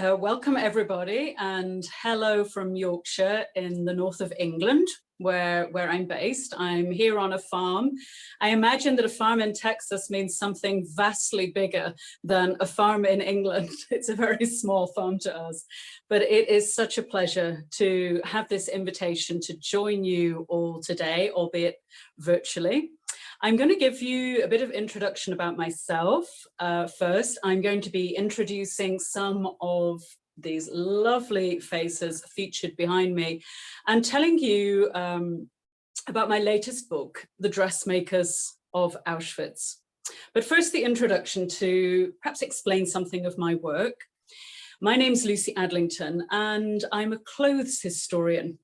Welcome everybody, and hello from Yorkshire in the north of England, where I'm based. I'm here on a farm. I imagine that a farm in Texas means something vastly bigger than a farm in England. It's a very small farm to us, but it is such a pleasure to have this invitation to join you all today, albeit virtually. I'm going to give you a bit of introduction about myself. First, I'm going to be introducing some of these lovely faces featured behind me and telling you about my latest book, The Dressmakers of Auschwitz. But first, the introduction to perhaps explain something of my work. My name's Lucy Adlington, and I'm a clothes historian.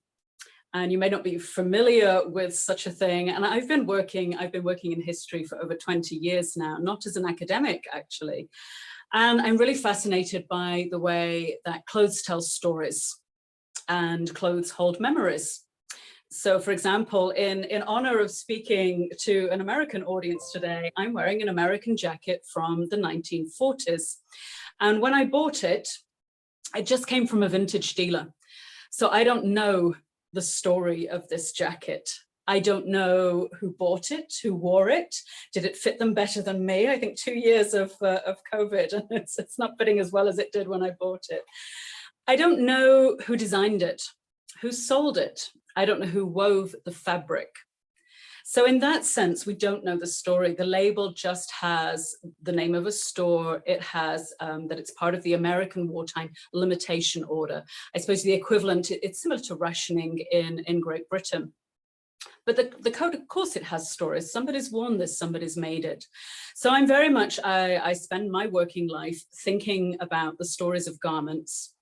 And you may not be familiar with such a thing. And I've been working in history for over 20 years now, not as an academic, actually. And I'm really fascinated by the way that clothes tell stories and clothes hold memories. So, for example, in honor of speaking to an American audience today, I'm wearing an American jacket from the 1940s. And when I bought it, it just came from a vintage dealer. So I don't know the story of this jacket. I don't know who bought it, who wore it. Did it fit them better than me? I think 2 years of COVID, and it's not fitting as well as it did when I bought it. I don't know who designed it, who sold it. I don't know who wove the fabric. So in that sense, we don't know the story. The label just has the name of a store. It has that it's part of the American wartime limitation order. I suppose the equivalent, it's similar to rationing in Great Britain. But the code, of course, it has stories. Somebody's worn this, somebody's made it. So I'm very much, I spend my working life thinking about the stories of garments.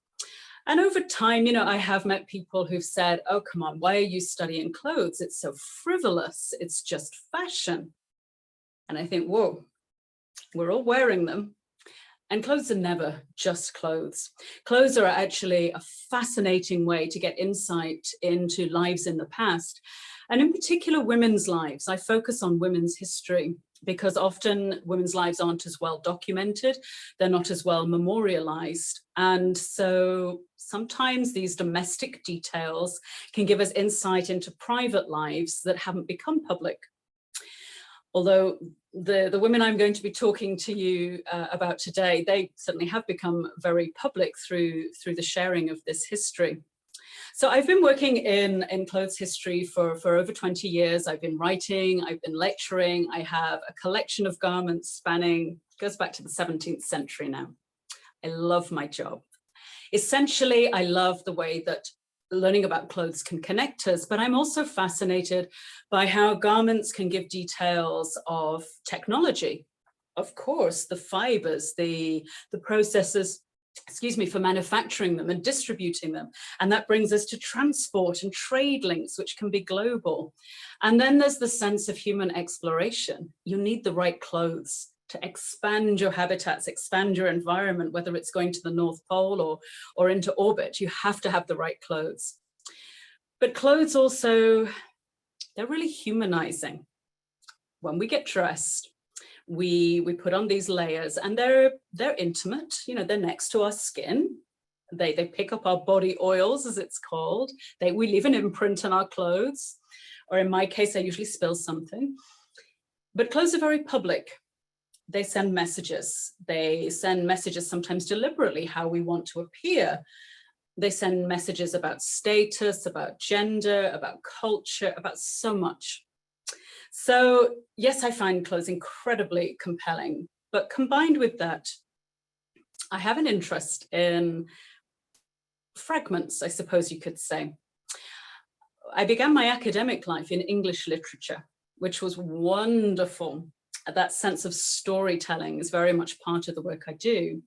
And over time, you know, I have met people who've said, oh, come on, why are you studying clothes? It's so frivolous. It's just fashion. And I think, whoa, we're all wearing them. And clothes are never just clothes. Clothes are actually a fascinating way to get insight into lives in the past. And in particular, women's lives. I focus on women's history because often women's lives aren't as well documented. They're not as well memorialized. And so sometimes these domestic details can give us insight into private lives that haven't become public. Although the women I'm going to be talking to you about today, they certainly have become very public through the sharing of this history. So I've been working in clothes history for over 20 years. I've been writing, I've been lecturing. I have a collection of garments spanning, goes back to the 17th century now. I love my job. Essentially, I love the way that learning about clothes can connect us, but I'm also fascinated by how garments can give details of technology. Of course, the fibers, the processes, excuse me, for manufacturing them and distributing them. And that brings us to transport and trade links, which can be global. And then there's the sense of human exploration. You need the right clothes to expand your habitats, expand your environment, whether it's going to the North Pole or into orbit. You have to have the right clothes. But clothes also, they're really humanizing. When we get dressed, we put on these layers, and they're intimate. You know, they're next to our skin. They pick up our body oils, as it's called. We leave an imprint on our clothes, or in my case, I usually spill something. But clothes are very public. They send messages. They send messages sometimes deliberately, how we want to appear. They send messages about status, about gender, about culture, about so much. So yes, I find clothes incredibly compelling, but combined with that, I have an interest in fragments, I suppose you could say. I began my academic life in English literature, which was wonderful. That sense of storytelling is very much part of the work I do.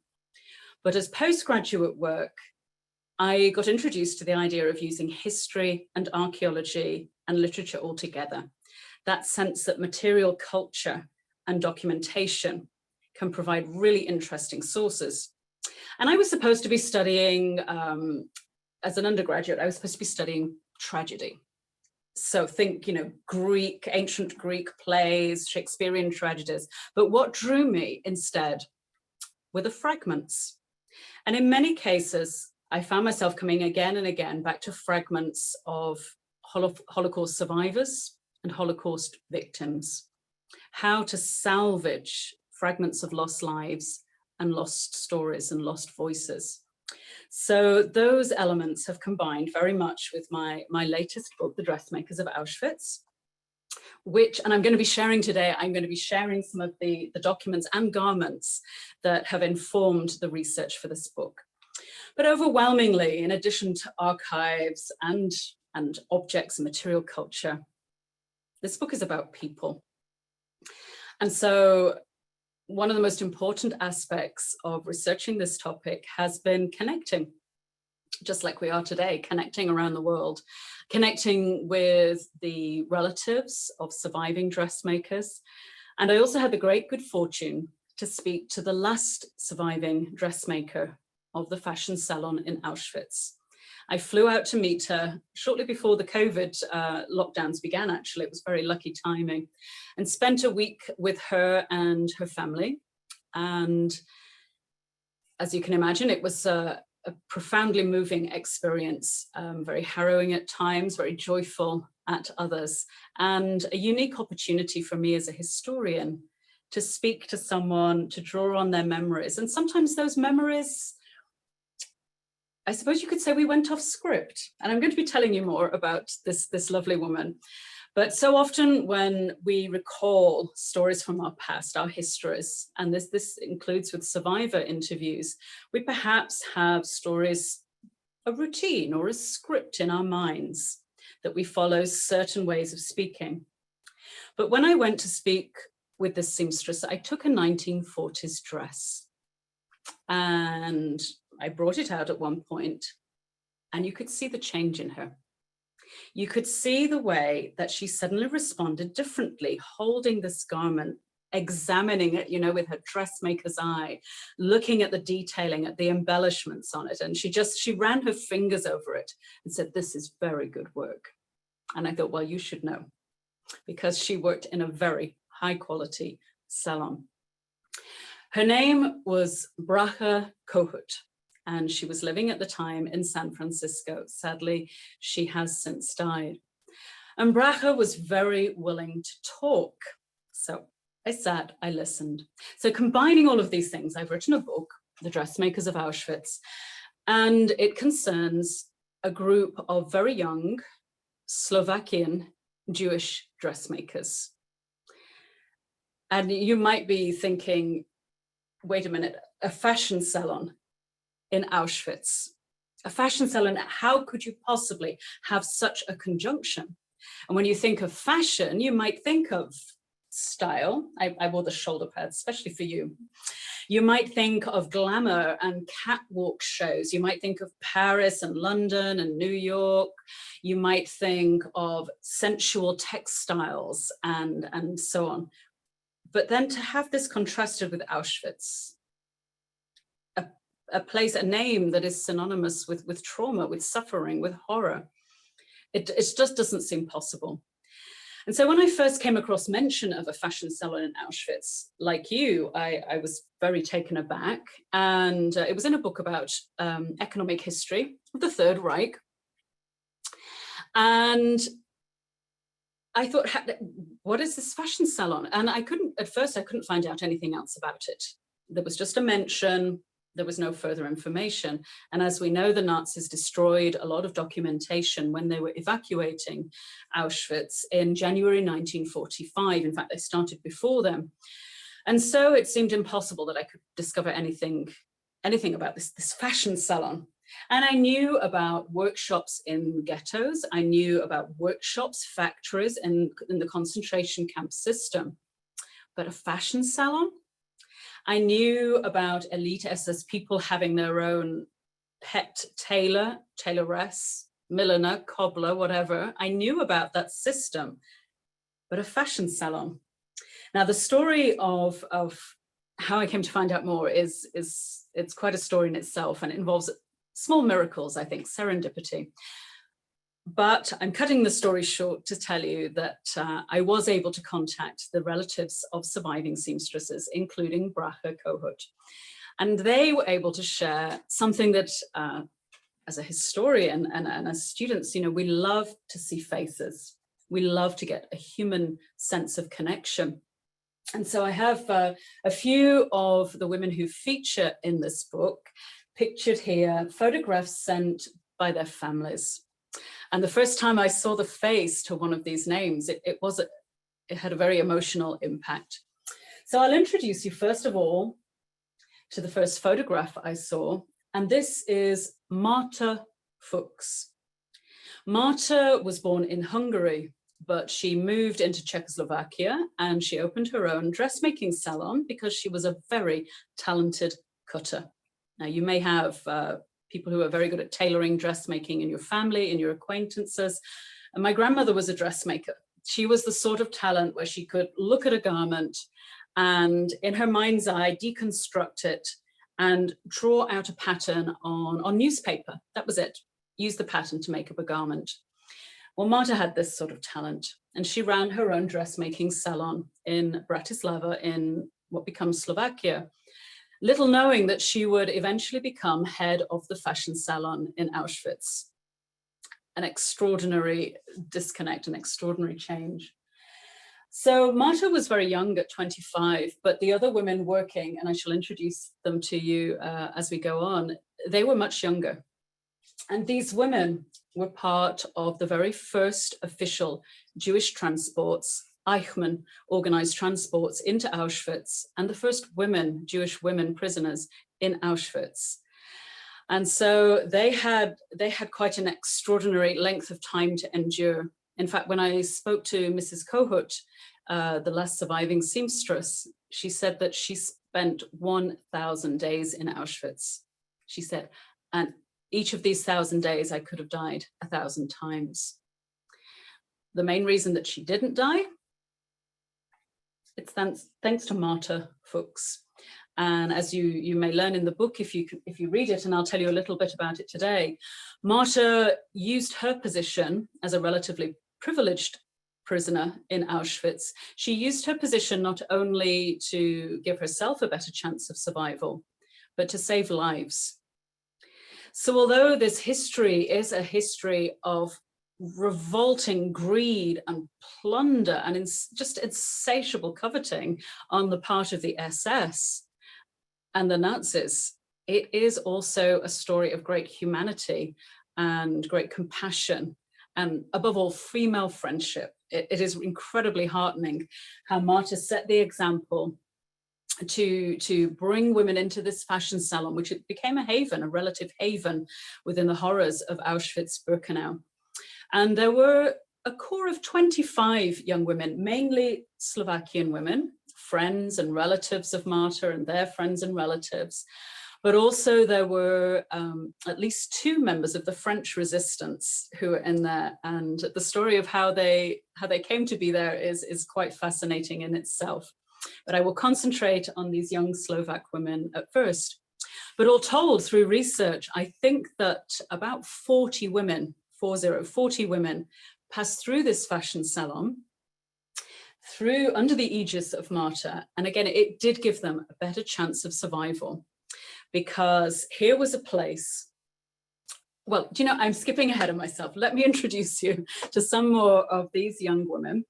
But as postgraduate work, I got introduced to the idea of using history and archaeology and literature all together. That sense that material culture and documentation can provide really interesting sources. And I was supposed to be studying, as an undergraduate, I was supposed to be studying tragedy. So think, you know, ancient Greek plays, Shakespearean tragedies. But what drew me instead were the fragments. And in many cases, I found myself coming again and again back to fragments of Holocaust survivors and Holocaust victims, how to salvage fragments of lost lives and lost stories and lost voices. So those elements have combined very much with my latest book, The Dressmakers of Auschwitz, which, and I'm going to be sharing today, I'm going to be sharing some of the documents and garments that have informed the research for this book. But overwhelmingly, in addition to archives and objects and material culture, this book is about people. And so one of the most important aspects of researching this topic has been connecting, just like we are today, connecting around the world, connecting with the relatives of surviving dressmakers. And I also had the great good fortune to speak to the last surviving dressmaker of the fashion salon in Auschwitz. I flew out to meet her shortly before the COVID lockdowns began, actually. It was very lucky timing, and spent a week with her and her family. And as you can imagine, it was a profoundly moving experience, very harrowing at times, very joyful at others, and a unique opportunity for me as a historian to speak to someone, to draw on their memories. And sometimes those memories, I suppose you could say, we went off script. And I'm going to be telling you more about this lovely woman. But so often when we recall stories from our past, our histories, and this includes with survivor interviews, we perhaps have stories, a routine or a script in our minds that we follow certain ways of speaking. But when I went to speak with this seamstress, I took a 1940s dress and I brought it out at one point, and you could see the change in her. You could see the way that she suddenly responded differently, holding this garment, examining it, you know, with her dressmaker's eye, looking at the detailing, at the embellishments on it. And she ran her fingers over it and said, "This is very good work." And I thought, well, you should know, because she worked in a very high quality salon. Her name was Marta, and she was living at the time in San Francisco. Sadly, she has since died. And Marta was very willing to talk. So I sat, I listened. So combining all of these things, I've written a book, The Dressmakers of Auschwitz, and it concerns a group of very young Slovakian Jewish dressmakers. And you might be thinking, wait a minute, a fashion salon in Auschwitz, a fashion salon, how could you possibly have such a conjunction? And when you think of fashion, you might think of style. I wore the shoulder pads, especially for you. You might think of glamour and catwalk shows. You might think of Paris and London and New York. You might think of sensual textiles and so on. But then to have this contrasted with Auschwitz, a place, a name that is synonymous with trauma, with suffering, with horror, it just doesn't seem possible. And so when I first came across mention of a fashion salon in Auschwitz, like you, I was very taken aback. And it was in a book about economic history of the Third Reich. And I thought, what is this fashion salon? And at first I couldn't find out anything else about it. There was just a mention. There was no further information. And as we know, the Nazis destroyed a lot of documentation when they were evacuating Auschwitz in January 1945. In fact, they started before them. And so it seemed impossible that I could discover anything about this fashion salon. And I knew about workshops in ghettos. I knew about workshops, factories in the concentration camp system. But a fashion salon? I knew about elite SS people having their own pet tailor, tailoress, milliner, cobbler, whatever. I knew about that system, but a fashion salon. Now, the story of how I came to find out more it's quite a story in itself, and it involves small miracles, I think, serendipity. But I'm cutting the story short to tell you that I was able to contact the relatives of surviving seamstresses, including Bracha Kohut. And they were able to share something that, as a historian and as students, you know, we love to see faces. We love to get a human sense of connection. And so I have a few of the women who feature in this book pictured here, photographs sent by their families. And the first time I saw the face to one of these names, it had a very emotional impact. So I'll introduce you first of all to the first photograph I saw, and this is Marta Fuchs. Marta was born in Hungary, but she moved into Czechoslovakia and she opened her own dressmaking salon because she was a very talented cutter. Now, you may have people who are very good at tailoring dressmaking in your family, in your acquaintances. And my grandmother was a dressmaker. She was the sort of talent where she could look at a garment and in her mind's eye, deconstruct it and draw out a pattern on newspaper. That was it. Use the pattern to make up a garment. Well, Marta had this sort of talent, and she ran her own dressmaking salon in Bratislava in what becomes Slovakia, little knowing that she would eventually become head of the fashion salon in Auschwitz. An extraordinary disconnect, an extraordinary change. So Marta was very young at 25, but the other women working, and I shall introduce them to you as we go on, they were much younger. And these women were part of the very first official Jewish transports, Ackerman organized transports into Auschwitz, and the first women, Jewish women prisoners in Auschwitz. And so they had quite an extraordinary length of time to endure. In fact, when I spoke to Mrs. Kohut, the last surviving seamstress, she said that she spent 1,000 days in Auschwitz. She said, and each of these 1,000 days, I could have died 1,000 times. The main reason that she didn't die, it's thanks to Marta Fuchs. And as you may learn in the book, if you read it, and I'll tell you a little bit about it today, Marta used her position as a relatively privileged prisoner in Auschwitz. She used her position not only to give herself a better chance of survival, but to save lives. So although this history is a history of revolting greed and plunder and just insatiable coveting on the part of the SS and the Nazis, it is also a story of great humanity and great compassion, and above all, female friendship. It is incredibly heartening how Marta set the example to bring women into this fashion salon, which it became a haven, a relative haven within the horrors of Auschwitz-Birkenau. And there were a core of 25 young women, mainly Slovakian women, friends and relatives of Marta and their friends and relatives. But also there were at least 2 members of the French resistance who were in there. And the story of how they came to be there is quite fascinating in itself. But I will concentrate on these young Slovak women at first. But all told, through research, I think that about 40 women, 40 women, passed through this fashion salon, under the aegis of Marta. And again, it did give them a better chance of survival, because here was a place. Well, do you know, I'm skipping ahead of myself. Let me introduce you to some more of these young women.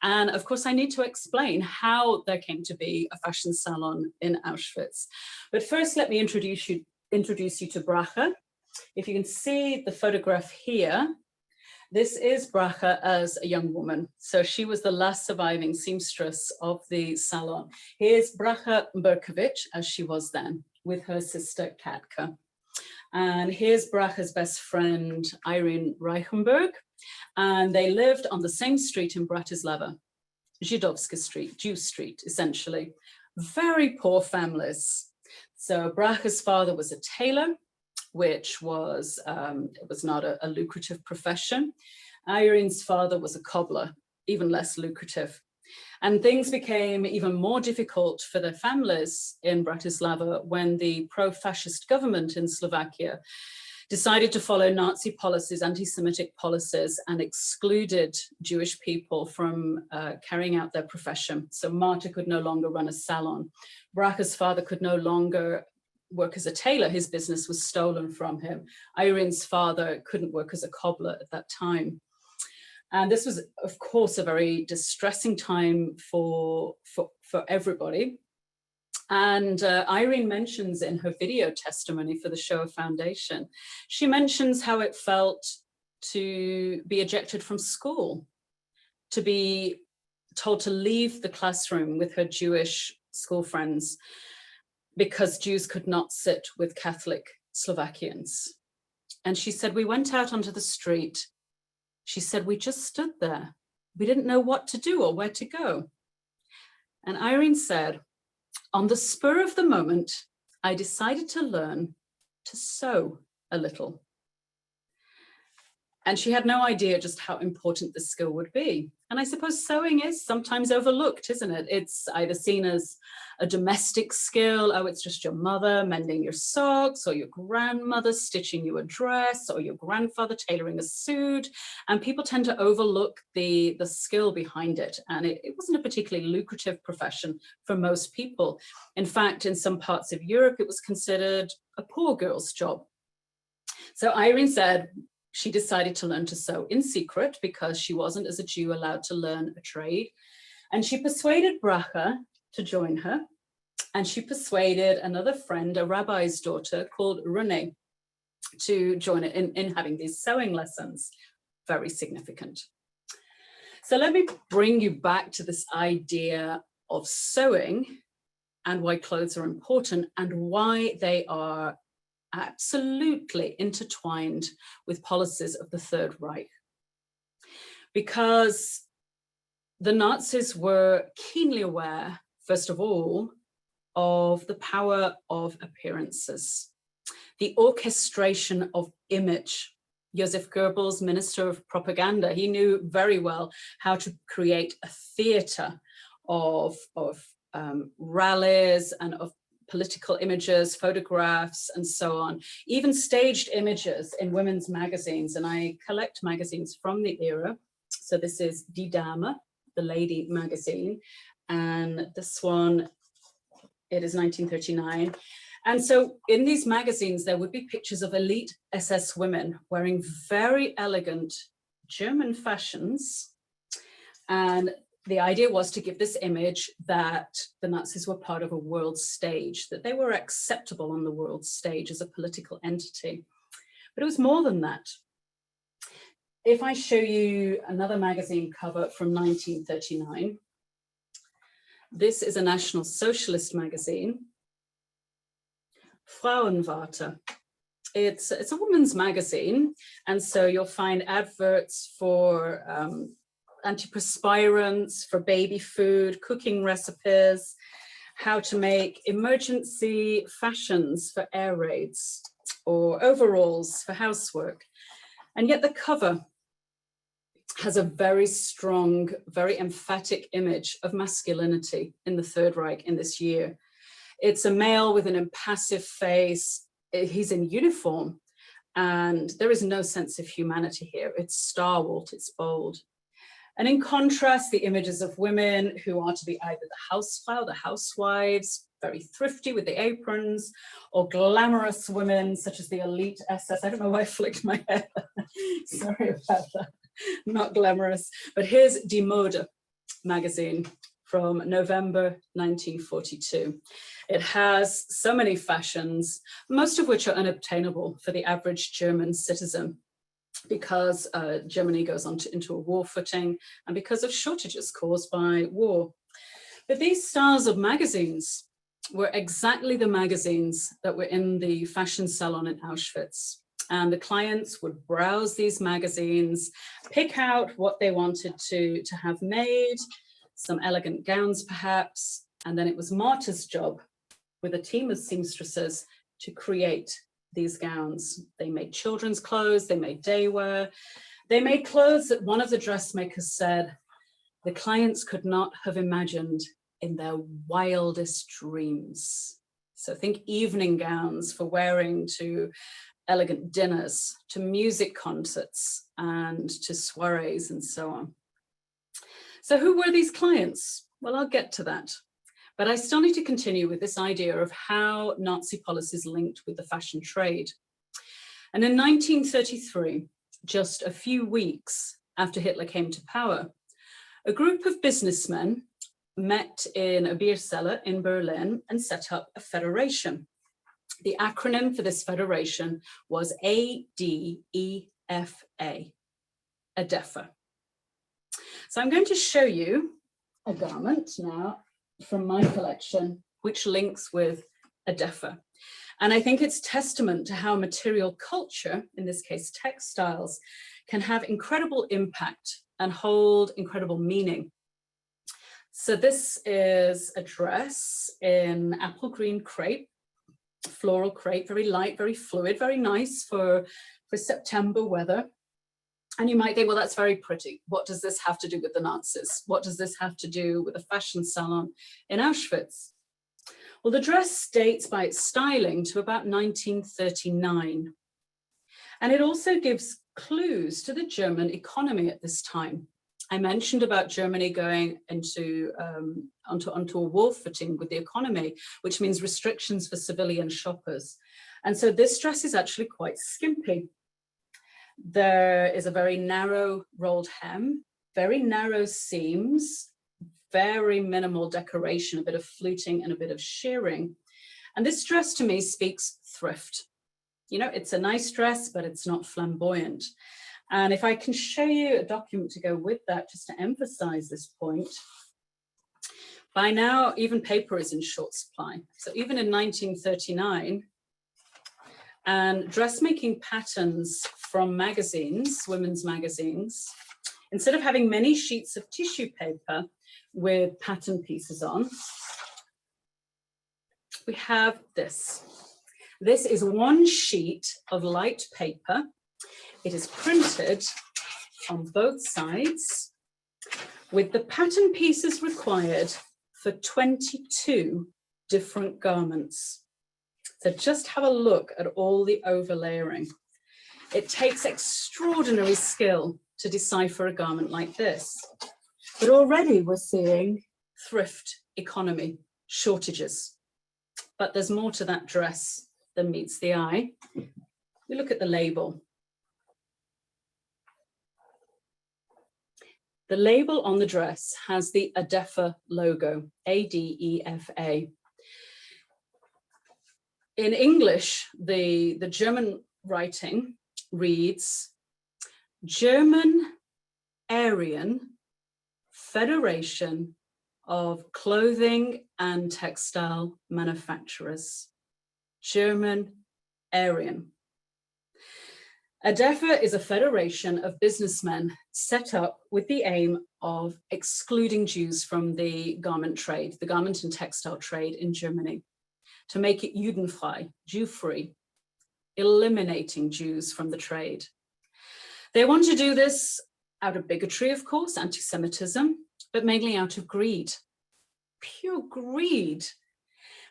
And of course, I need to explain how there came to be a fashion salon in Auschwitz. But first, let me introduce you to Bracha. If you can see the photograph here, this is Bracha as a young woman. So she was the last surviving seamstress of the salon. Here's Bracha Berkovich, as she was then, with her sister Katka. And here's Bracha's best friend, Irene Reichenberg. And they lived on the same street in Bratislava, Židovska Street, Jew Street, essentially. Very poor families. So Bracha's father was a tailor, which was, it was not a lucrative profession. Irene's father was a cobbler, even less lucrative. And things became even more difficult for their families in Bratislava when the pro-fascist government in Slovakia decided to follow Nazi policies, anti-Semitic policies, and excluded Jewish people from carrying out their profession. So Marta could no longer run a salon. Bracha's father could no longer work as a tailor. His business was stolen from him. Irene's father couldn't work as a cobbler at that time. And this was, of course, a very distressing time for everybody. And Irene mentions in her video testimony for the Shoah Foundation, she mentions how it felt to be ejected from school, to be told to leave the classroom with her Jewish school friends because Jews could not sit with Catholic Slovakians. And she said, we went out onto the street. She said, we just stood there. We didn't know what to do or where to go. And Irene said, on the spur of the moment, I decided to learn to sew a little. And she had no idea just how important this skill would be. And I suppose sewing is sometimes overlooked, isn't it? It's either seen as a domestic skill. Oh, it's just your mother mending your socks, or your grandmother stitching you a dress, or your grandfather tailoring a suit. And people tend to overlook the skill behind it. And it wasn't a particularly lucrative profession for most people. In fact, in some parts of Europe, it was considered a poor girl's job. So Irene said, she decided to learn to sew in secret because she wasn't, as a Jew, allowed to learn a trade. And she persuaded Bracha to join her. And she persuaded another friend, a rabbi's daughter called Renee, to join her in having these sewing lessons. Very significant. So let me bring you back to this idea of sewing and why clothes are important and why they are absolutely intertwined with policies of the Third Reich. Because the Nazis were keenly aware, first of all, of the power of appearances, the orchestration of image. Joseph Goebbels, Minister of Propaganda, he knew very well how to create a theater of rallies and of political images, photographs, and so on, even staged images in women's magazines. And I collect magazines from the era. So this is Die Dame, the lady magazine. And this one, it is 1939. And so in these magazines, there would be pictures of elite SS women wearing very elegant German fashions. And the idea was to give this image that the Nazis were part of a world stage, that they were acceptable on the world stage as a political entity. But it was more than that. If I show you another magazine cover from 1939, this is a National Socialist magazine, Frauenwarte. It's a woman's magazine, and so you'll find adverts for antiperspirants, for baby food, cooking recipes, how to make emergency fashions for air raids, or overalls for housework. And yet the cover has a very strong, very emphatic image of masculinity in the Third Reich in this year. It's a male with an impassive face. He's in uniform, and there is no sense of humanity here. It's stalwart, it's bold. And in contrast, the images of women who are to be either the Hausfrau, the housewives, very thrifty with the aprons, or glamorous women such as the elite SS. I don't know why I flicked my hair. Sorry about that. Not glamorous. But here's Die Mode magazine from November 1942. It has so many fashions, most of which are unobtainable for the average German citizen, because Germany goes on into a war footing and because of shortages caused by war. But these styles of magazines were exactly the magazines that were in the fashion salon in Auschwitz. And the clients would browse these magazines, pick out what they wanted to have made, some elegant gowns perhaps, and then it was Marta's job with a team of seamstresses to create these gowns. They made children's clothes, they made day wear, they made clothes that one of the dressmakers said the clients could not have imagined in their wildest dreams. So think evening gowns for wearing to elegant dinners, to music concerts, and to soirees and so on. So who were these clients? Well, I'll get to that. But I still need to continue with this idea of how Nazi policies linked with the fashion trade. And in 1933, just a few weeks after Hitler came to power, a group of businessmen met in a beer cellar in Berlin and set up a federation. The acronym for this federation was ADEFA, ADEFA. So I'm going to show you a garment now from my collection, which links with ADEFA. And I think it's testament to how material culture, in this case textiles, can have incredible impact and hold incredible meaning. So this is a dress in apple green crepe, floral crepe, very light, very fluid, very nice for September weather. And you might think, well, that's very pretty. What does this have to do with the Nazis? What does this have to do with a fashion salon in Auschwitz? Well, the dress dates by its styling to about 1939. And it also gives clues to the German economy at this time. I mentioned about Germany going into onto a war footing with the economy, which means restrictions for civilian shoppers. And so this dress is actually quite skimpy. There is a very narrow rolled hem, very narrow seams, very minimal decoration, a bit of fluting and a bit of shearing. And this dress to me speaks thrift. You know, it's a nice dress, but it's not flamboyant. And if I can show you a document to go with that, just to emphasize this point, by now, even paper is in short supply. So even in 1939, and dressmaking patterns from magazines, women's magazines, instead of having many sheets of tissue paper with pattern pieces on, we have this. This is one sheet of light paper. It is printed on both sides with the pattern pieces required for 22 different garments. So just have a look at all the overlayering. It takes extraordinary skill to decipher a garment like this. But already we're seeing thrift economy, shortages. But there's more to that dress than meets the eye. We look at the label. The label on the dress has the ADEFA logo, ADEFA. In English, the German writing reads, German Aryan Federation of Clothing and Textile Manufacturers. German Aryan. ADEFA is a federation of businessmen set up with the aim of excluding Jews from the garment trade, the garment and textile trade in Germany, to make it Judenfrei, Jew-free, eliminating Jews from the trade. They want to do this out of bigotry, of course, anti-Semitism, but mainly out of greed, pure greed,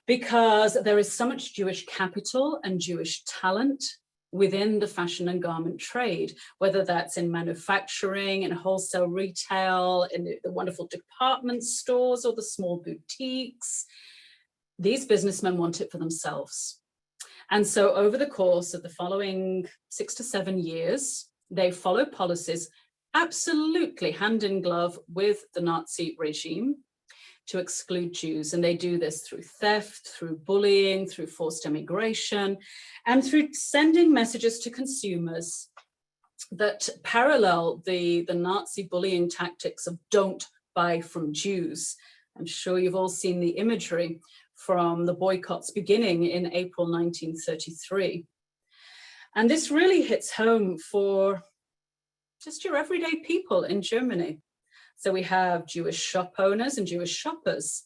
because there is so much Jewish capital and Jewish talent within the fashion and garment trade, whether that's in manufacturing, in wholesale retail, in the wonderful department stores or the small boutiques. These businessmen want it for themselves. And so over the course of the following 6 to 7 years, they follow policies absolutely hand in glove with the Nazi regime to exclude Jews. And they do this through theft, through bullying, through forced immigration, and through sending messages to consumers that parallel the Nazi bullying tactics of don't buy from Jews. I'm sure you've all seen the imagery from the boycotts beginning in April 1933. And this really hits home for just your everyday people in Germany. So we have Jewish shop owners and Jewish shoppers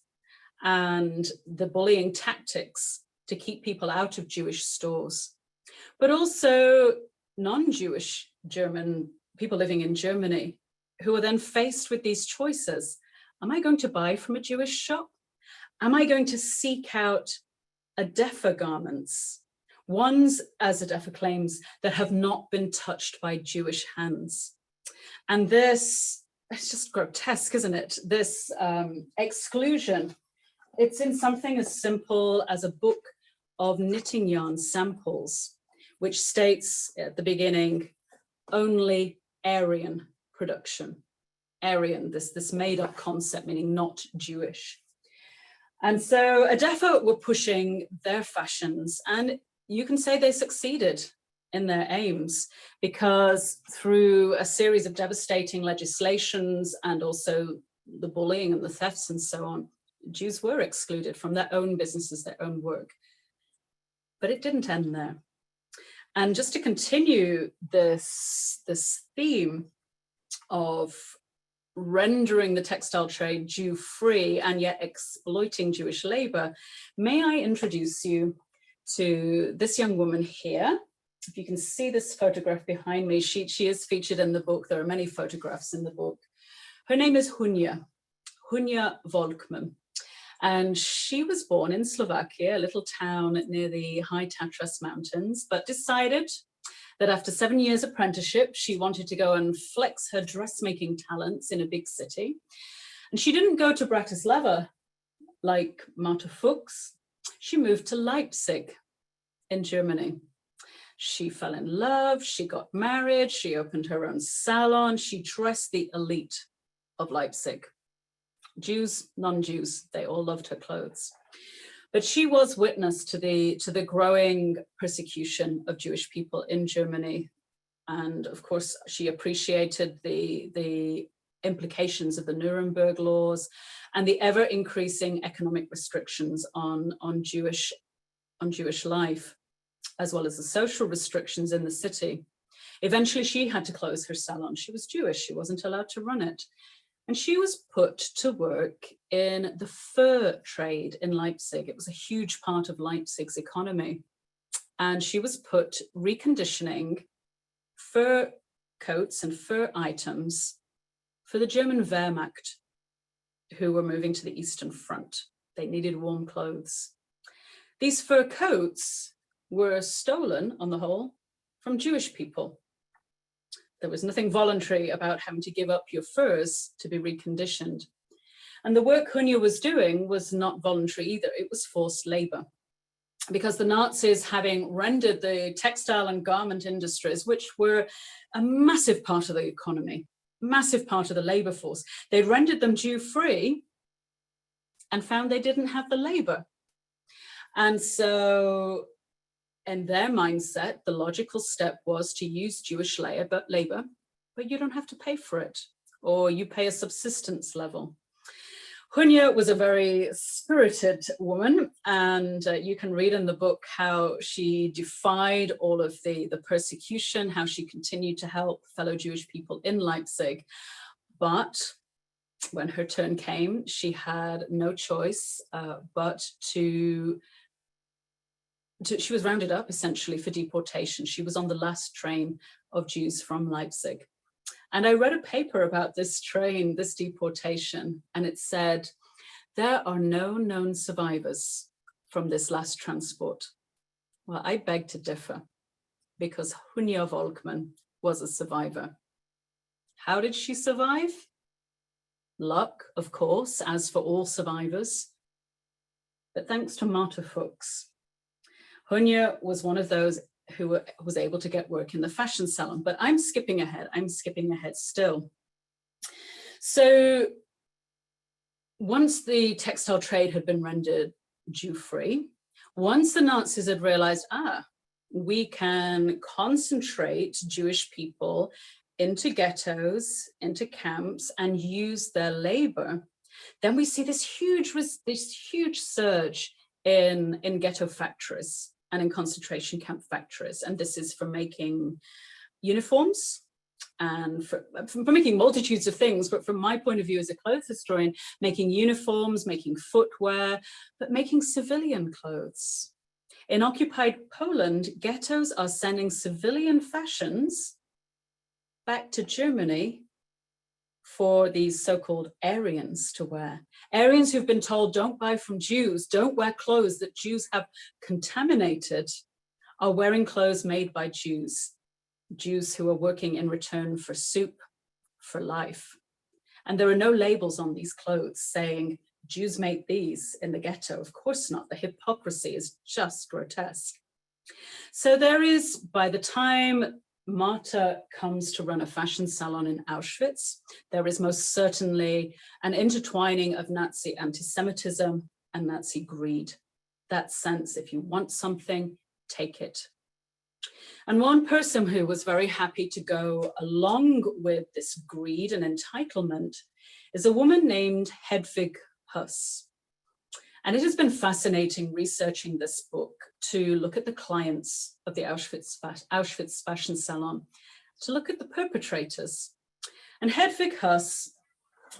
and the bullying tactics to keep people out of Jewish stores, but also non-Jewish German people living in Germany who are then faced with these choices. Am I going to buy from a Jewish shop? Am I going to seek out ADEFA garments, ones, as ADEFA claims, that have not been touched by Jewish hands? And this, it's just grotesque, isn't it? This exclusion It's in something as simple as a book of knitting yarn samples, which states at the beginning, only Aryan production. Aryan, this made up concept, meaning not Jewish. And so Adefo were pushing their fashions, and you can say they succeeded in their aims, because through a series of devastating legislations and also the bullying and the thefts and so on, Jews were excluded from their own businesses, their own work. But it didn't end there. And just to continue this theme of rendering the textile trade Jew-free and yet exploiting Jewish labor, may I introduce you to this young woman here. If you can see this photograph behind me, she is featured in the book. There are many photographs in the book. Her name is Hunia Volkman. And she was born in Slovakia, a little town near the High Tatras Mountains, but decided that after 7 years apprenticeship, she wanted to go and flex her dressmaking talents in a big city. And she didn't go to Bratislava like Marta Fuchs. She moved to Leipzig in Germany. She fell in love, she got married, she opened her own salon, she dressed the elite of Leipzig. Jews, non-Jews, they all loved her clothes. But she was witness to the growing persecution of Jewish people in Germany. And of course, she appreciated the implications of the Nuremberg laws and the ever increasing economic restrictions on Jewish life, as well as the social restrictions in the city. Eventually, she had to close her salon. She was Jewish, she wasn't allowed to run it. And she was put to work in the fur trade in Leipzig. It was a huge part of Leipzig's economy. And she was put reconditioning fur coats and fur items for the German Wehrmacht, who were moving to the Eastern Front. They needed warm clothes. These fur coats were stolen, on the whole, from Jewish people. There was nothing voluntary about having to give up your furs to be reconditioned. And the work Hunia was doing was not voluntary either, it was forced labor. Because the Nazis, having rendered the textile and garment industries, which were a massive part of the economy, massive part of the labor force, they rendered them Jew-free and found they didn't have the labor. And so in their mindset, the logical step was to use Jewish labor, but you don't have to pay for it, or you pay a subsistence level. Hunia was a very spirited woman, and you can read in the book how she defied all of the persecution, how she continued to help fellow Jewish people in Leipzig. But when her turn came, she had no choice but to she was rounded up essentially for deportation. She was on the last train of Jews from Leipzig. And I read a paper about this train, this deportation, and it said, there are no known survivors from this last transport. Well, I beg to differ, because Hunia Volkman was a survivor. How did she survive? Luck, of course, as for all survivors, but thanks to Marta Fuchs. Hunia was one of those who was able to get work in the fashion salon, but I'm skipping ahead still. So once the textile trade had been rendered Jew-free, once the Nazis had realized, we can concentrate Jewish people into ghettos, into camps, and use their labor, then we see this huge surge in ghetto factories and in concentration camp factories. And this is for making uniforms and for making multitudes of things. But from my point of view as a clothes historian, making uniforms, making footwear, but making civilian clothes. In occupied Poland, ghettos are sending civilian fashions back to Germany for these so-called Aryans to wear. Aryans who've been told, don't buy from Jews, don't wear clothes that Jews have contaminated, are wearing clothes made by Jews. Jews who are working in return for soup, for life. And there are no labels on these clothes saying Jews make these in the ghetto? Of course not. The hypocrisy is just grotesque. So there is, by the time Marta comes to run a fashion salon in Auschwitz, there is most certainly an intertwining of Nazi anti-Semitism and Nazi greed. That sense, if you want something, take it. And one person who was very happy to go along with this greed and entitlement is a woman named Hedwig Höss. And it has been fascinating researching this book to look at the clients of the Auschwitz fashion salon, to look at the perpetrators. And Hedwig Höss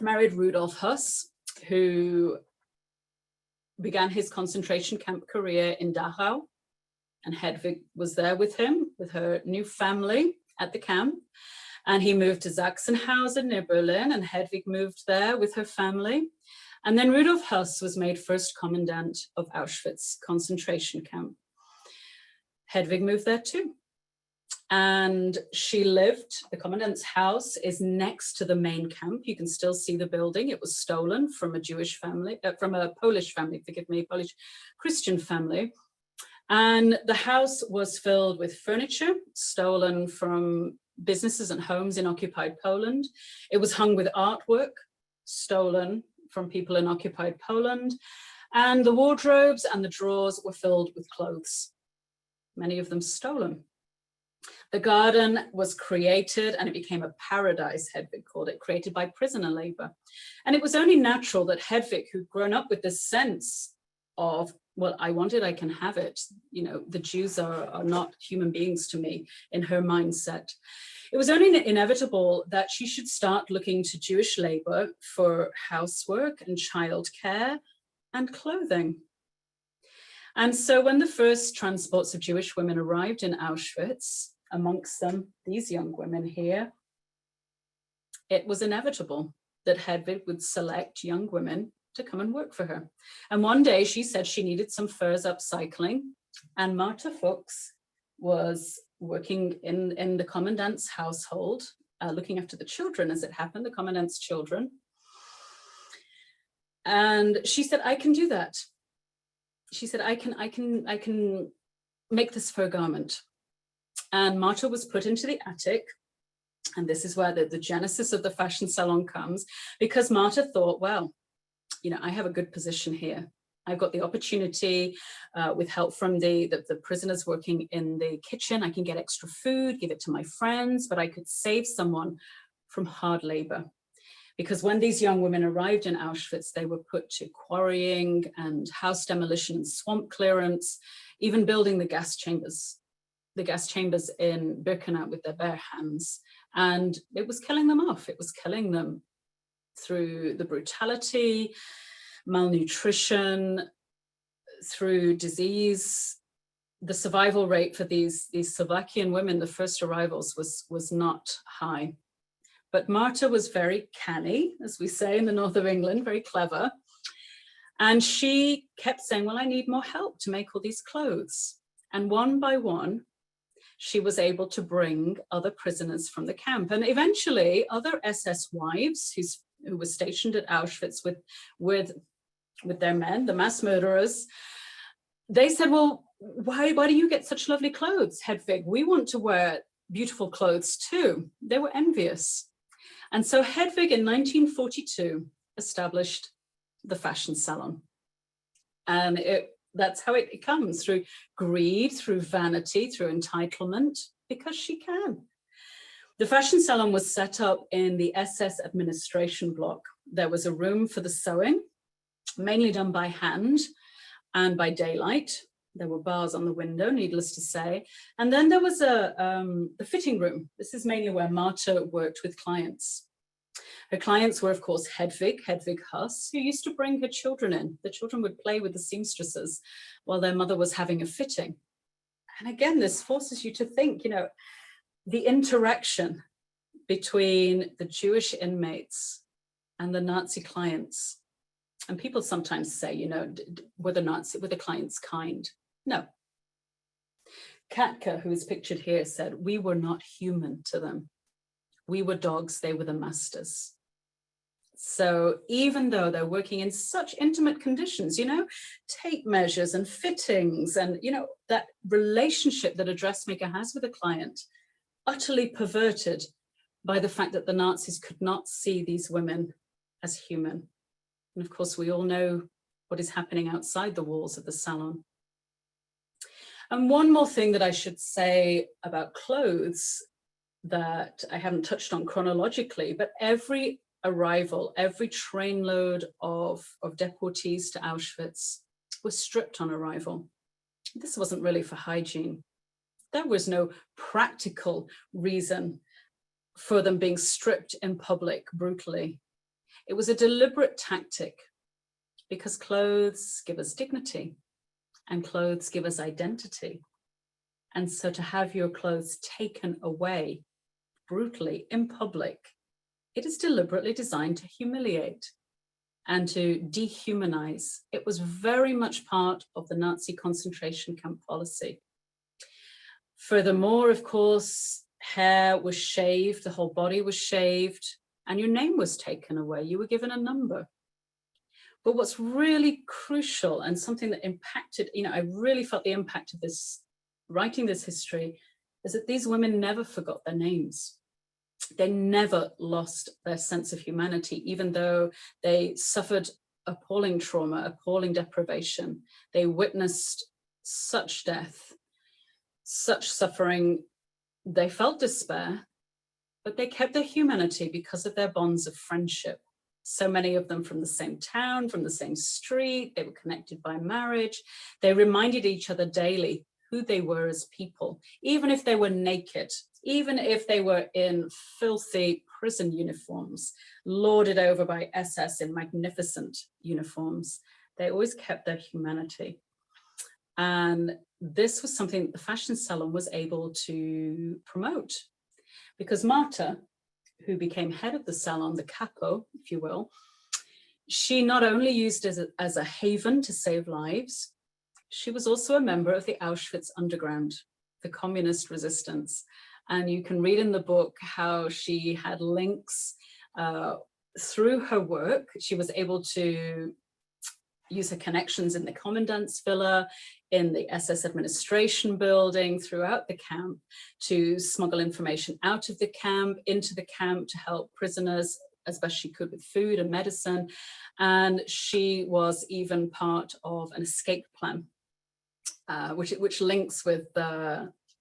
married Rudolf Höss, who began his concentration camp career in Dachau. And Hedwig was there with him, with her new family at the camp. And he moved to Sachsenhausen near Berlin, and Hedwig moved there with her family. And then Rudolf Höss was made first commandant of Auschwitz concentration camp. Hedwig moved there too. And she lived, the commandant's house is next to the main camp. You can still see the building. It was stolen from a Jewish family, from a Polish family, forgive me, Polish Christian family. And the house was filled with furniture stolen from businesses and homes in occupied Poland. It was hung with artwork stolen from people in occupied Poland. And the wardrobes and the drawers were filled with clothes, many of them stolen. The garden was created, and it became a paradise, Hedwig called it, created by prisoner labor. And it was only natural that Hedwig, who'd grown up with this sense of, well, I want it, I can have it. You know, the Jews are not human beings to me, in her mindset. It was only inevitable that she should start looking to Jewish labor for housework and childcare and clothing. And so when the first transports of Jewish women arrived in Auschwitz, amongst them these young women here, it was inevitable that Hedwig would select young women to come and work for her. And one day she said she needed some furs upcycling, and Marta Fuchs was working in the commandant's household, looking after the children, as it happened, the commandant's children. And she said, I can do that. She said, I can make this fur garment. And Marta was put into the attic. And this is where the genesis of the fashion salon comes, because Marta thought, well, you know, I have a good position here. I've got the opportunity with help from the prisoners working in the kitchen. I can get extra food, give it to my friends, but I could save someone from hard labor. Because when these young women arrived in Auschwitz, they were put to quarrying and house demolition and swamp clearance, even building the gas chambers in Birkenau with their bare hands. And it was killing them off. It was killing them through the brutality, malnutrition, through disease. The survival rate for these Slovakian women, the first arrivals, was not high. But Marta was very canny, as we say in the north of England, very clever. And she kept saying, well, I need more help to make all these clothes. And one by one, she was able to bring other prisoners from the camp. And eventually other SS wives who were stationed at Auschwitz with their men, the mass murderers, they said, well, why do you get such lovely clothes, Hedwig? We want to wear beautiful clothes too. They were envious. And so Hedwig in 1942 established the fashion salon. And that's how it comes, through greed, through vanity, through entitlement, because she can. The fashion salon was set up in the SS administration block. There was a room for the sewing, mainly done by hand and by daylight. There were bars on the window, needless to say. And then there was the fitting room. This is mainly where Marta worked with clients. Her clients were, of course, Hedwig Höss, who used to bring her children in. The children would play with the seamstresses while their mother was having a fitting. And again, this forces you to think, you know, the interaction between the Jewish inmates and the Nazi clients. And people sometimes say, you know, were the clients kind? No. Katka, who is pictured here, said, we were not human to them. We were dogs, they were the masters. So even though they're working in such intimate conditions, you know, tape measures and fittings and, you know, that relationship that a dressmaker has with a client, utterly perverted by the fact that the Nazis could not see these women as human. And of course, we all know what is happening outside the walls of the salon. And one more thing that I should say about clothes that I haven't touched on chronologically, but every arrival, every trainload of deportees to Auschwitz was stripped on arrival. This wasn't really for hygiene. There was no practical reason for them being stripped in public brutally. It was a deliberate tactic because clothes give us dignity and clothes give us identity. And so to have your clothes taken away brutally in public, it is deliberately designed to humiliate and to dehumanize. It was very much part of the Nazi concentration camp policy. Furthermore, of course, hair was shaved, the whole body was shaved, and your name was taken away. You were given a number. But what's really crucial and something that impacted, you know, I really felt the impact of this, writing this history, is that these women never forgot their names. They never lost their sense of humanity, even though they suffered appalling trauma, appalling deprivation. They witnessed such death, such suffering. They felt despair, but they kept their humanity because of their bonds of friendship. So many of them from the same town, from the same street, they were connected by marriage. They reminded each other daily who they were as people, even if they were naked, even if they were in filthy prison uniforms, lorded over by SS in magnificent uniforms. They always kept their humanity. And this was something that the fashion salon was able to promote, because Marta, who became head of the salon, the capo, if you will, she not only used it as a haven to save lives, she was also a member of the Auschwitz underground, the communist resistance. And you can read in the book how she had links through her work. She was able to use her connections in the commandant's villa, in the SS administration building, throughout the camp, to smuggle information out of the camp, into the camp, to help prisoners as best she could with food and medicine. And she was even part of an escape plan, which links with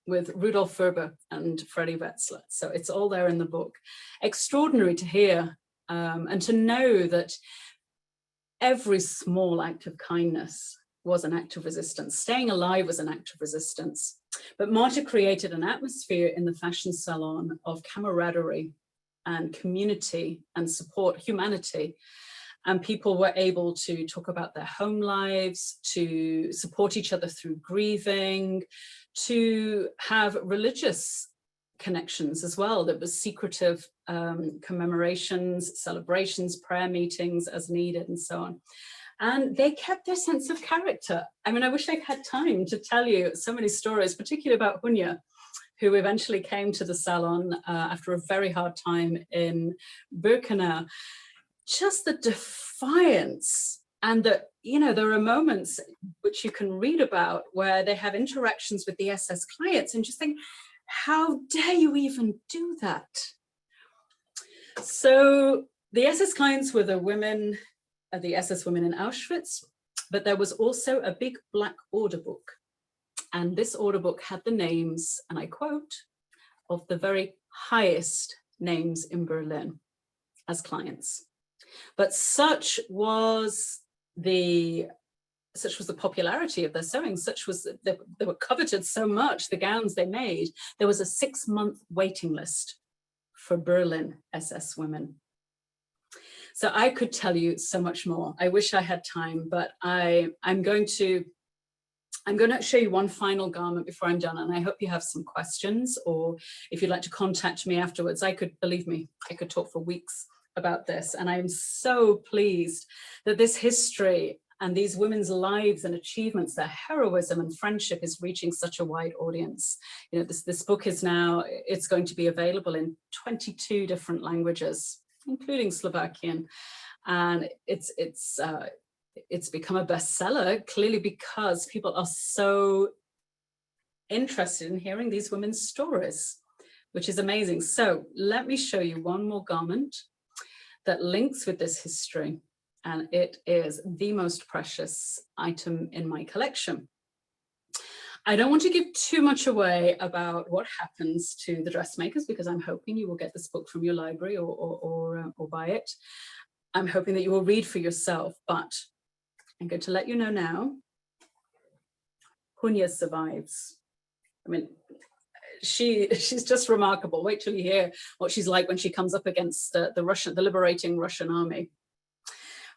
Rudolf Verber and Freddie Wetzler. So it's all there in the book. Extraordinary to hear and to know that every small act of kindness was an act of resistance. Staying alive was an act of resistance. But Marta created an atmosphere in the fashion salon of camaraderie and community and support, humanity. And people were able to talk about their home lives, to support each other through grieving, to have religious connections as well. There was secretive commemorations, celebrations, prayer meetings as needed, and so on. And they kept their sense of character. I mean, I wish I had time to tell you so many stories, particularly about Hunya, who eventually came to the salon after a very hard time in Birkenau. Just the defiance, and that, you know, there are moments which you can read about where they have interactions with the SS clients and just think, how dare you even do that? So the SS clients were the women, the SS women in Auschwitz, but there was also a big black order book. And this order book had the names, and I quote, of the very highest names in Berlin as clients. But such was the popularity of their sewing, they were coveted so much, the gowns they made, there was a 6-month waiting list for Berlin SS women. So I could tell you so much more. I wish I had time, but I'm going to show you one final garment before I'm done, and I hope you have some questions, or if you'd like to contact me afterwards. Believe me, I could talk for weeks about this, and I'm so pleased that this history and these women's lives and achievements, their heroism and friendship, is reaching such a wide audience. You know, this book is now, it's going to be available in 22 different languages. including Slovakian. And it's become a bestseller, clearly because people are so interested in hearing these women's stories, which is amazing. So let me show you one more garment that links with this history. And it is the most precious item in my collection. I don't want to give too much away about what happens to the dressmakers, because I'm hoping you will get this book from your library or buy it. I'm hoping that you will read for yourself, but I'm going to let you know now. Hunya survives. I mean, she's just remarkable. Wait till you hear what she's like when she comes up against the liberating Russian army.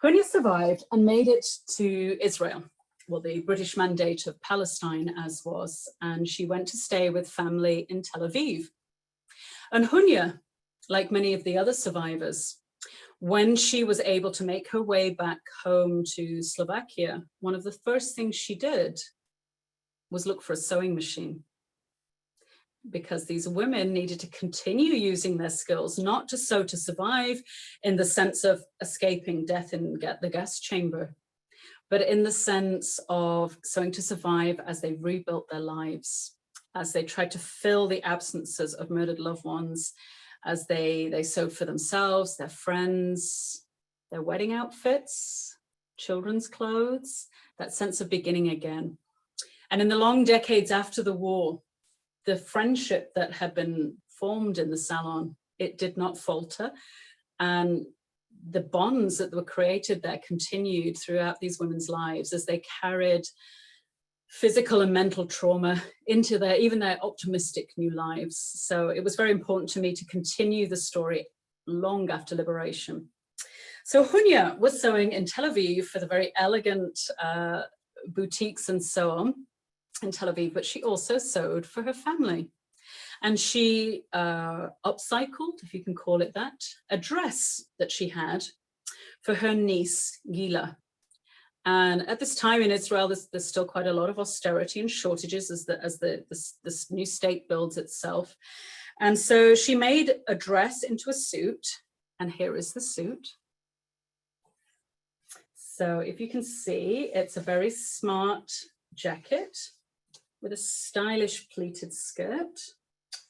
Hunya survived and made it to Israel, well, the British Mandate of Palestine as was, and she went to stay with family in Tel Aviv. And Hunya, like many of the other survivors, when she was able to make her way back home to Slovakia, one of the first things she did was look for a sewing machine, because these women needed to continue using their skills, not to sew to survive in the sense of escaping death in the gas chamber, but in the sense of sewing to survive as they rebuilt their lives, as they tried to fill the absences of murdered loved ones, as they sewed for themselves, their friends, their wedding outfits, children's clothes, that sense of beginning again. And in the long decades after the war, the friendship that had been formed in the salon, it did not falter. And the bonds that were created there continued throughout these women's lives as they carried physical and mental trauma into even their optimistic new lives. So it was very important to me to continue the story long after liberation. So Hunya was sewing in Tel Aviv for the very elegant boutiques and so on in Tel Aviv, but she also sewed for her family. And she upcycled, if you can call it that, a dress that she had for her niece, Gila. And at this time in Israel, there's still quite a lot of austerity and shortages as this new state builds itself. And so she made a dress into a suit, and here is the suit. So if you can see, it's a very smart jacket with a stylish pleated skirt,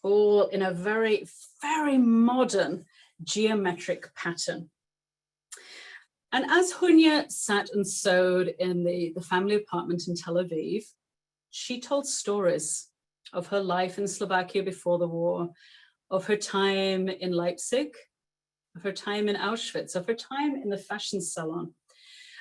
all in a very, very modern geometric pattern. And as Hunya sat and sewed in the family apartment in Tel Aviv, she told stories of her life in Slovakia before the war, of her time in Leipzig, of her time in Auschwitz, of her time in the fashion salon.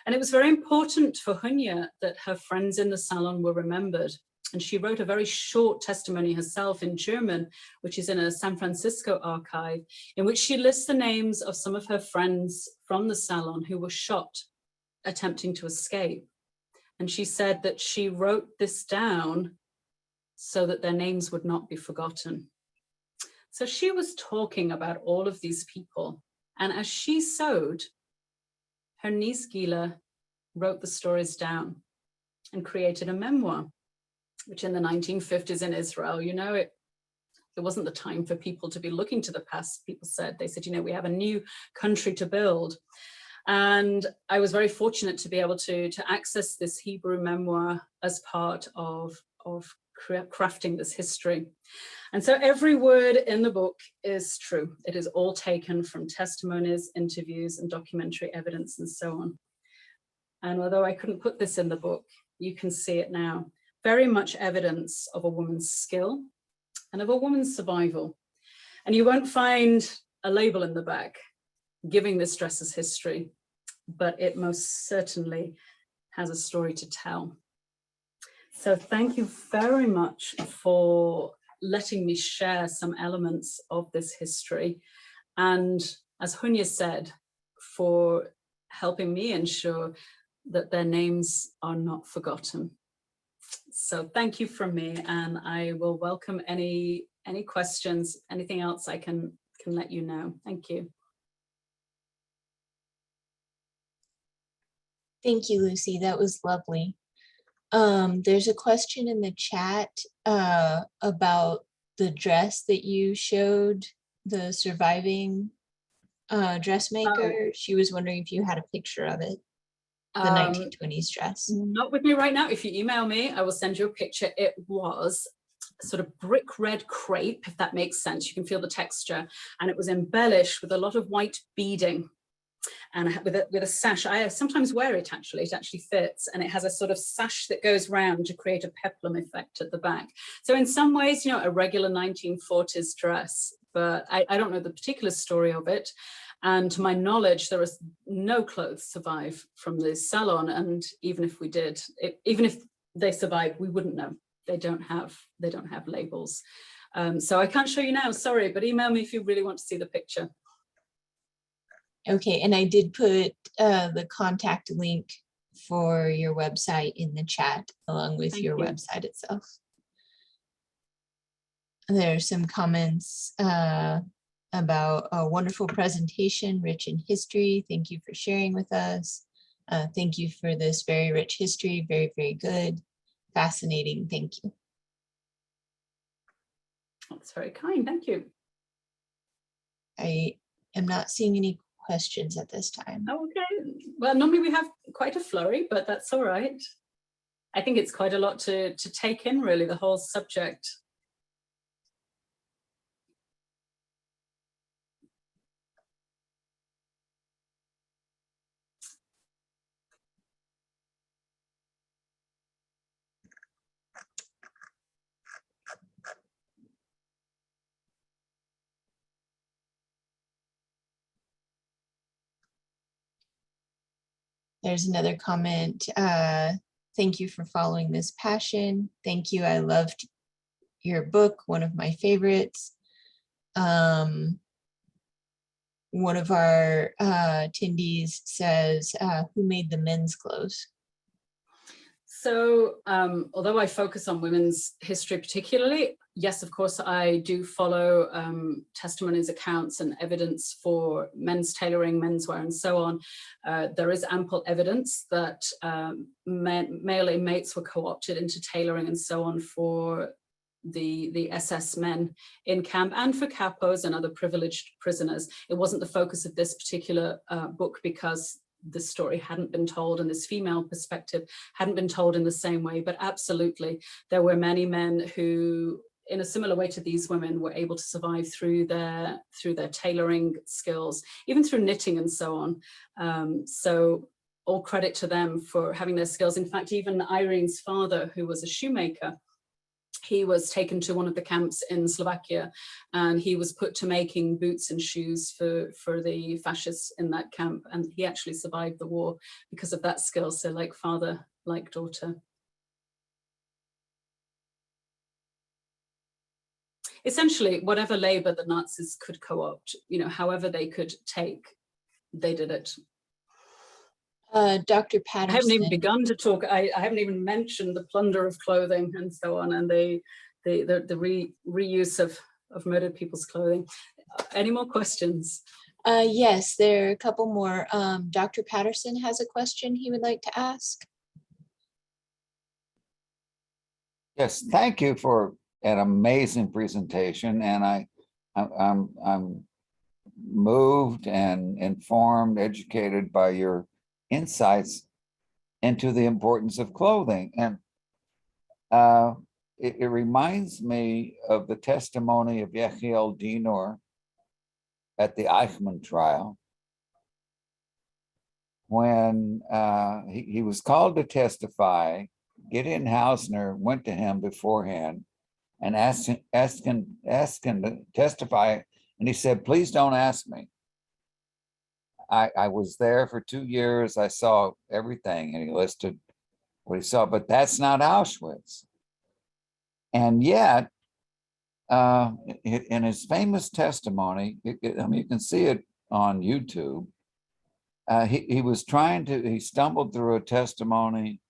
And it was very important for Hunya that her friends in the salon were remembered. And she wrote a very short testimony herself in German, which is in a San Francisco archive, in which she lists the names of some of her friends from the salon who were shot attempting to escape. And she said that she wrote this down so that their names would not be forgotten. So she was talking about all of these people. And as she sewed, her niece Gila wrote the stories down and created a memoir, which in the 1950s in Israel, you know, it wasn't the time for people to be looking to the past. People said, you know, we have a new country to build. And I was very fortunate to be able to access this Hebrew memoir as part of crafting this history. And so every word in the book is true. It is all taken from testimonies, interviews, and documentary evidence and so on. And although I couldn't put this in the book, you can see it now. Very much evidence of a woman's skill and of a woman's survival. And you won't find a label in the back giving this dress's history, but it most certainly has a story to tell. So thank you very much for letting me share some elements of this history. And as Hunya said, for helping me ensure that their names are not forgotten. So thank you from me, and I will welcome any questions, anything else I can let you know. Thank you. Thank you, Lucy. That was lovely. There's a question in the chat about the dress that you showed, the surviving dressmaker. She was wondering if you had a picture of it, the 1920s dress. Not with me right now. If you email me, I will send you a picture. It was sort of brick red crepe, if that makes sense. You can feel the texture, and it was embellished with a lot of white beading, and with a sash. I sometimes wear it actually. It actually fits, and it has a sort of sash that goes round to create a peplum effect at the back. So in some ways, you know, a regular 1940s dress, but I don't know the particular story of it. And to my knowledge, there is no clothes survive from this salon. And even if we did, even if they survived, we wouldn't know. They don't have labels. So I can't show you now, sorry, but email me if you really want to see the picture. Okay, and I did put the contact link for your website in the chat along with Thank your you. website itself. There are some comments about a wonderful presentation, rich in history. Thank you for sharing with us. Thank you for this very rich history, very, very good. Fascinating, thank you. That's very kind, thank you. I am not seeing any questions at this time. Okay, well, normally we have quite a flurry, but that's all right. I think it's quite a lot to take in, really, the whole subject. There's another comment. Thank you for following this passion. Thank you. I loved your book, one of my favorites. One of our attendees says, who made the men's clothes? So although I focus on women's history particularly, yes, of course, I do follow testimonies, accounts, and evidence for men's tailoring, menswear, and so on. There is ample evidence that male inmates were co-opted into tailoring and so on for the SS men in camp and for capos and other privileged prisoners. It wasn't the focus of this particular book because the story hadn't been told and this female perspective hadn't been told in the same way, but absolutely there were many men who, in a similar way to these women, were able to survive through their tailoring skills, even through knitting and so on. So all credit to them for having their skills. In fact, even Irene's father, who was a shoemaker, he was taken to one of the camps in Slovakia and he was put to making boots and shoes for the fascists in that camp. And he actually survived the war because of that skill. So like father, like daughter. Essentially, whatever labor the Nazis could co-opt, you know, however they could take, they did it. Dr. Patterson. I haven't even begun to talk. I haven't even mentioned the plunder of clothing and so on, and the reuse of murdered people's clothing. Any more questions? Yes, there are a couple more. Dr. Patterson has a question he would like to ask. Yes, thank you for an amazing presentation, and I'm moved and informed, educated by your insights into the importance of clothing. And it reminds me of the testimony of Yechiel Dinor at the Ackerman trial, when he was called to testify. Gideon Hausner went to him beforehand and asked him to testify, and he said, "Please don't ask me. I was there for 2 years. I saw everything," and he listed what he saw, but that's not Auschwitz. And yet, in his famous testimony, I mean, you can see it on YouTube. He stumbled through a testimony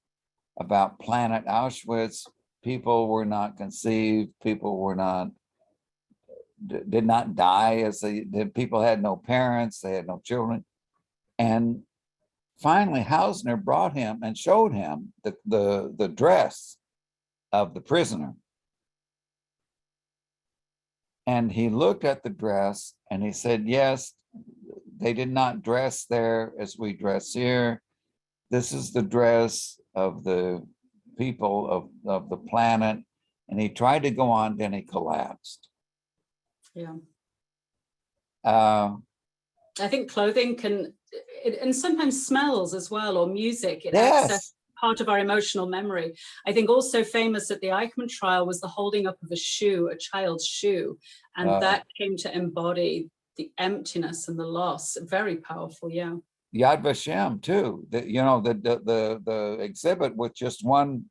about Planet Auschwitz. People were not conceived. People did not die as they did. People had no parents. They had no children. And finally, Hausner brought him and showed him the dress of the prisoner. And he looked at the dress and he said, "Yes, they did not dress there as we dress here. This is the dress of the people of the planet. And he tried to go on, then he collapsed. Yeah. Uh, I think clothing can, and sometimes smells as well, or music, it yes. accesses part of our emotional memory. I think also famous at the Ackerman trial was the holding up of a shoe, a child's shoe, and that came to embody the emptiness and the loss. Very powerful, yeah. Yad Vashem too. The exhibit with just one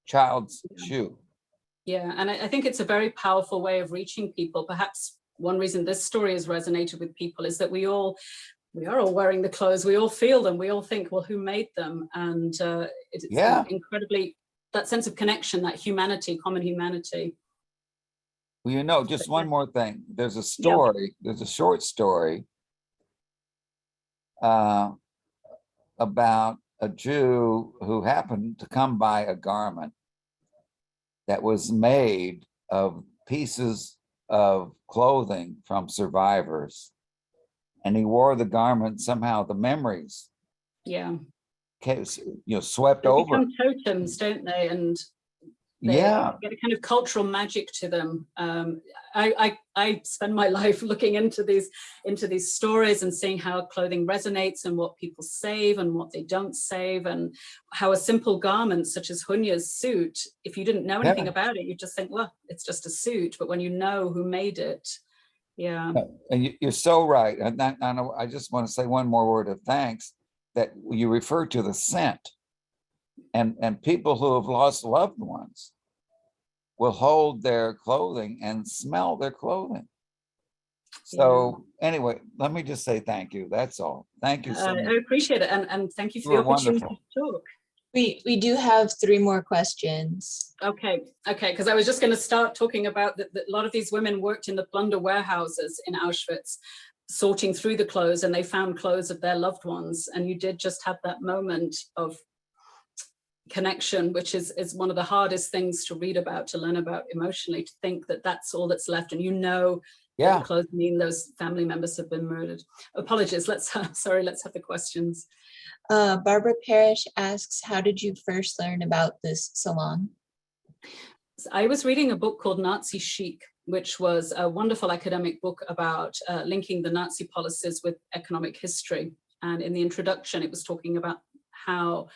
child's shoe. Yeah, and I think it's a very powerful way of reaching people. Perhaps one reason this story has resonated with people is that we are all wearing the clothes, we all feel them, we all think, well, who made them? And it's incredibly, that sense of connection, that humanity, common humanity. Well, just one more thing. There's a story, there's a short story about a Jew who happened to come by a garment that was made of pieces of clothing from survivors. And he wore the garment, somehow the memories swept over. They become totems, don't they? And they get a kind of cultural magic to them. I spend my life looking into these stories and seeing how clothing resonates and what people save and what they don't save, and how a simple garment such as Hunya's suit, if you didn't know anything about it, you just think, well, it's just a suit. But when you know who made it, and you're so right. And I just want to say one more word of thanks, that you refer to the scent. And people who have lost loved ones will hold their clothing and smell their clothing. So anyway, let me just say thank you. That's all. Thank you so much. I appreciate it. And thank you for the opportunity to talk. We do have 3 more questions. Okay, because I was just going to start talking about that a lot of these women worked in the plunder warehouses in Auschwitz, sorting through the clothes, and they found clothes of their loved ones. And you did just have that moment of connection, which is one of the hardest things to read about, to learn about emotionally, to think that that's all that's left. And the clothes mean those family members have been murdered. Apologies, let's have the questions. Barbara Parrish asks, how did you first learn about this salon? I was reading a book called Nazi Chic, which was a wonderful academic book about linking the Nazi policies with economic history. And in the introduction, it was talking about how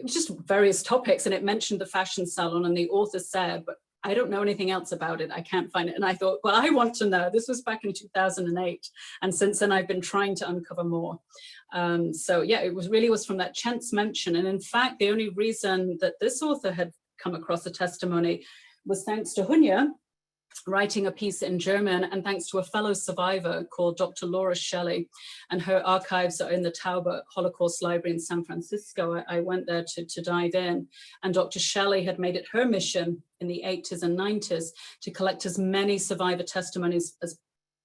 just various topics, and it mentioned the fashion salon, and the author said, but I don't know anything else about it. I can't find it. And I thought, well, I want to know. This was back in 2008. And since then, I've been trying to uncover more. So yeah, it was from that chance mention. And in fact, the only reason that this author had come across a testimony was thanks to Hunya writing a piece in German, and thanks to a fellow survivor called Dr. Laura Shelley, and her archives are in the Taube Holocaust Library in San Francisco. I went there to dive in, and Dr. Shelley had made it her mission in the 80s and 90s to collect as many survivor testimonies as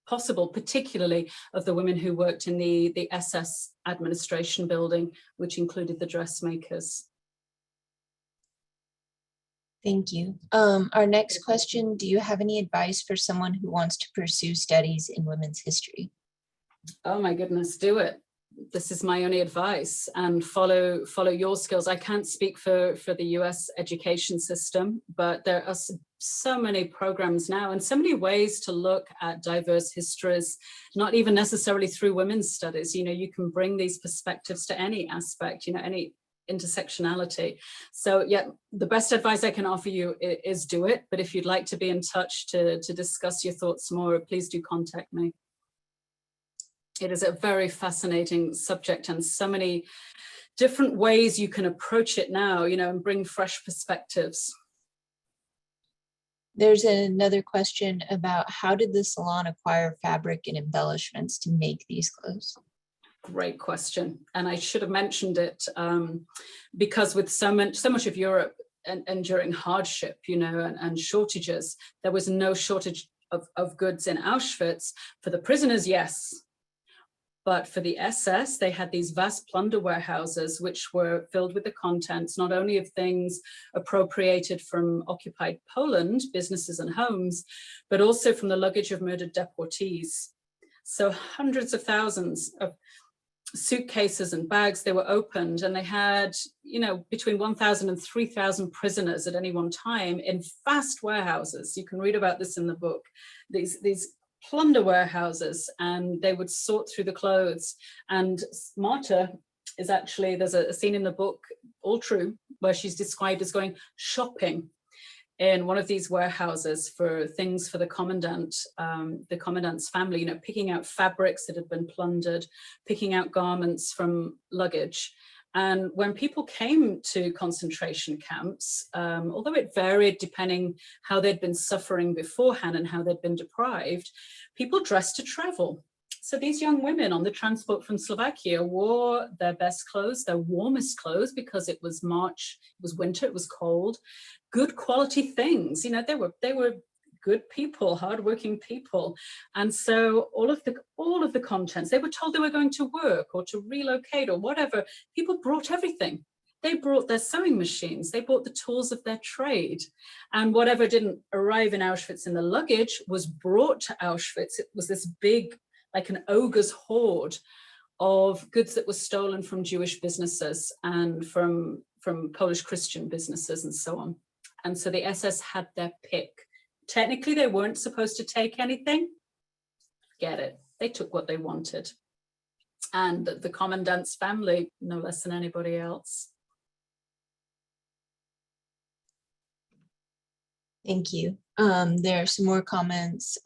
possible, particularly of the women who worked in the SS administration building, which included the dressmakers. Thank you. Our next question, do you have any advice for someone who wants to pursue studies in women's history? Oh my goodness, do it. This is my only advice, and follow your skills. I can't speak for the US education system, but there are so many programs now and so many ways to look at diverse histories, not even necessarily through women's studies. You can bring these perspectives to any aspect, any intersectionality. So yeah, the best advice I can offer you is do it. But if you'd like to be in touch to discuss your thoughts more, please do contact me. It is a very fascinating subject, and so many different ways you can approach it now, and bring fresh perspectives. There's another question about how did the salon acquire fabric and embellishments to make these clothes? Great question. And I should have mentioned it because with so much of Europe enduring hardship, and shortages, there was no shortage of goods in Auschwitz. For the prisoners, yes. But for the SS, they had these vast plunder warehouses, which were filled with the contents, not only of things appropriated from occupied Poland, businesses and homes, but also from the luggage of murdered deportees. So hundreds of thousands of suitcases and bags, they were opened, and they had, you know, between 1,000 and 3,000 prisoners at any one time in vast warehouses. You can read about this in the book. These plunder warehouses, and they would sort through the clothes. And Marta is actually, there's a scene in the book, all true, where she's described as going shopping in one of these warehouses for things for the commandant's family, you know, picking out fabrics that had been plundered, picking out garments from luggage. And when people came to concentration camps, although it varied depending how they'd been suffering beforehand and how they'd been deprived, people dressed to travel. So these young women on the transport from Slovakia wore their best clothes, their warmest clothes, because it was March, it was winter, it was cold, good quality things. You know, they were good people, hardworking people. And so all of the contents, they were told they were going to work or to relocate or whatever. People brought everything. They brought their sewing machines, they brought the tools of their trade. And whatever didn't arrive in Auschwitz in the luggage was brought to Auschwitz. It was this big, like an ogre's hoard of goods that were stolen from Jewish businesses and from Polish Christian businesses and so on. And so the SS had their pick. Technically, they weren't supposed to take anything. Get it. They took what they wanted. And the commandant's family, no less than anybody else. Thank you. There are some more comments.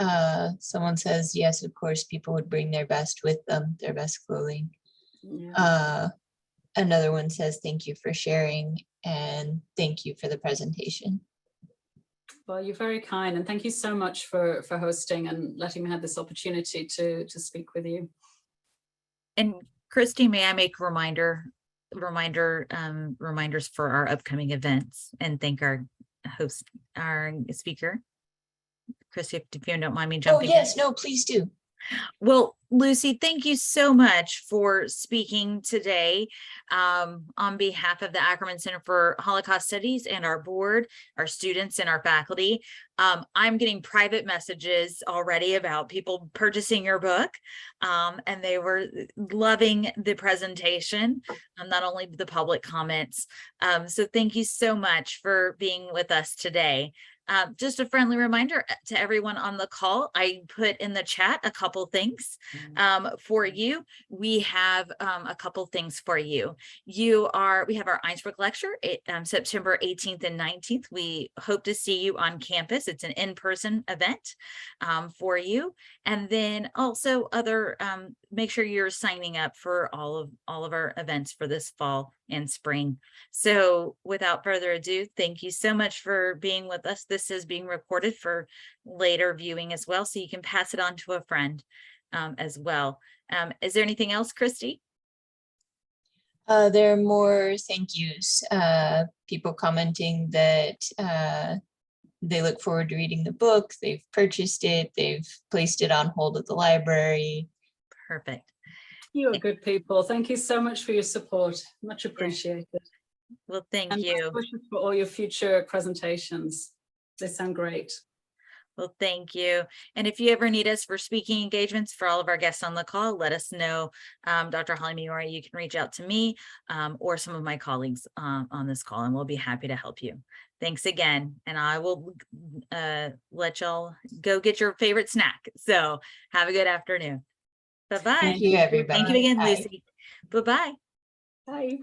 Someone says, yes, of course, people would bring their best with them, their best clothing. Yeah. Another one says, thank you for sharing, and thank you for the presentation. Well, you're very kind, and thank you so much for hosting and letting me have this opportunity to speak with you. And Christy, may I make reminders for our upcoming events and thank our host, our speaker. Christy, if you don't mind me jumping. Oh yes, no, please do. Well, Lucy, thank you so much for speaking today on behalf of the Ackerman Center for Holocaust Studies and our board, our students, and our faculty. I'm getting private messages already about people purchasing your book, and they were loving the presentation, not only the public comments. So thank you so much for being with us today. Just a friendly reminder to everyone on the call, I put in the chat a couple things for you. We have a couple things for you. We have our Einsbruck lecture September 18th and 19th. We hope to see you on campus. It's an in-person event for you. And then also make sure you're signing up for all of our events for this fall and spring. So without further ado, thank you so much for being with us. This is being recorded for later viewing as well, so you can pass it on to a friend as well. Is there anything else, Christy? There are more thank yous. People commenting that they look forward to reading the book, they've purchased it, they've placed it on hold at the library. Perfect. You are good people. Thank you so much for your support. Much appreciated. Well, thank and you. Best wishes for all your future presentations. They sound great. Well, thank you. And if you ever need us for speaking engagements for all of our guests on the call, let us know. Dr. Holly Miori, you can reach out to me or some of my colleagues on this call, and we'll be happy to help you. Thanks again. And I will let y'all go get your favorite snack. So have a good afternoon. Bye-bye. Thank you, everybody. Thank you again, Bye. Lucy. Bye-bye. Bye.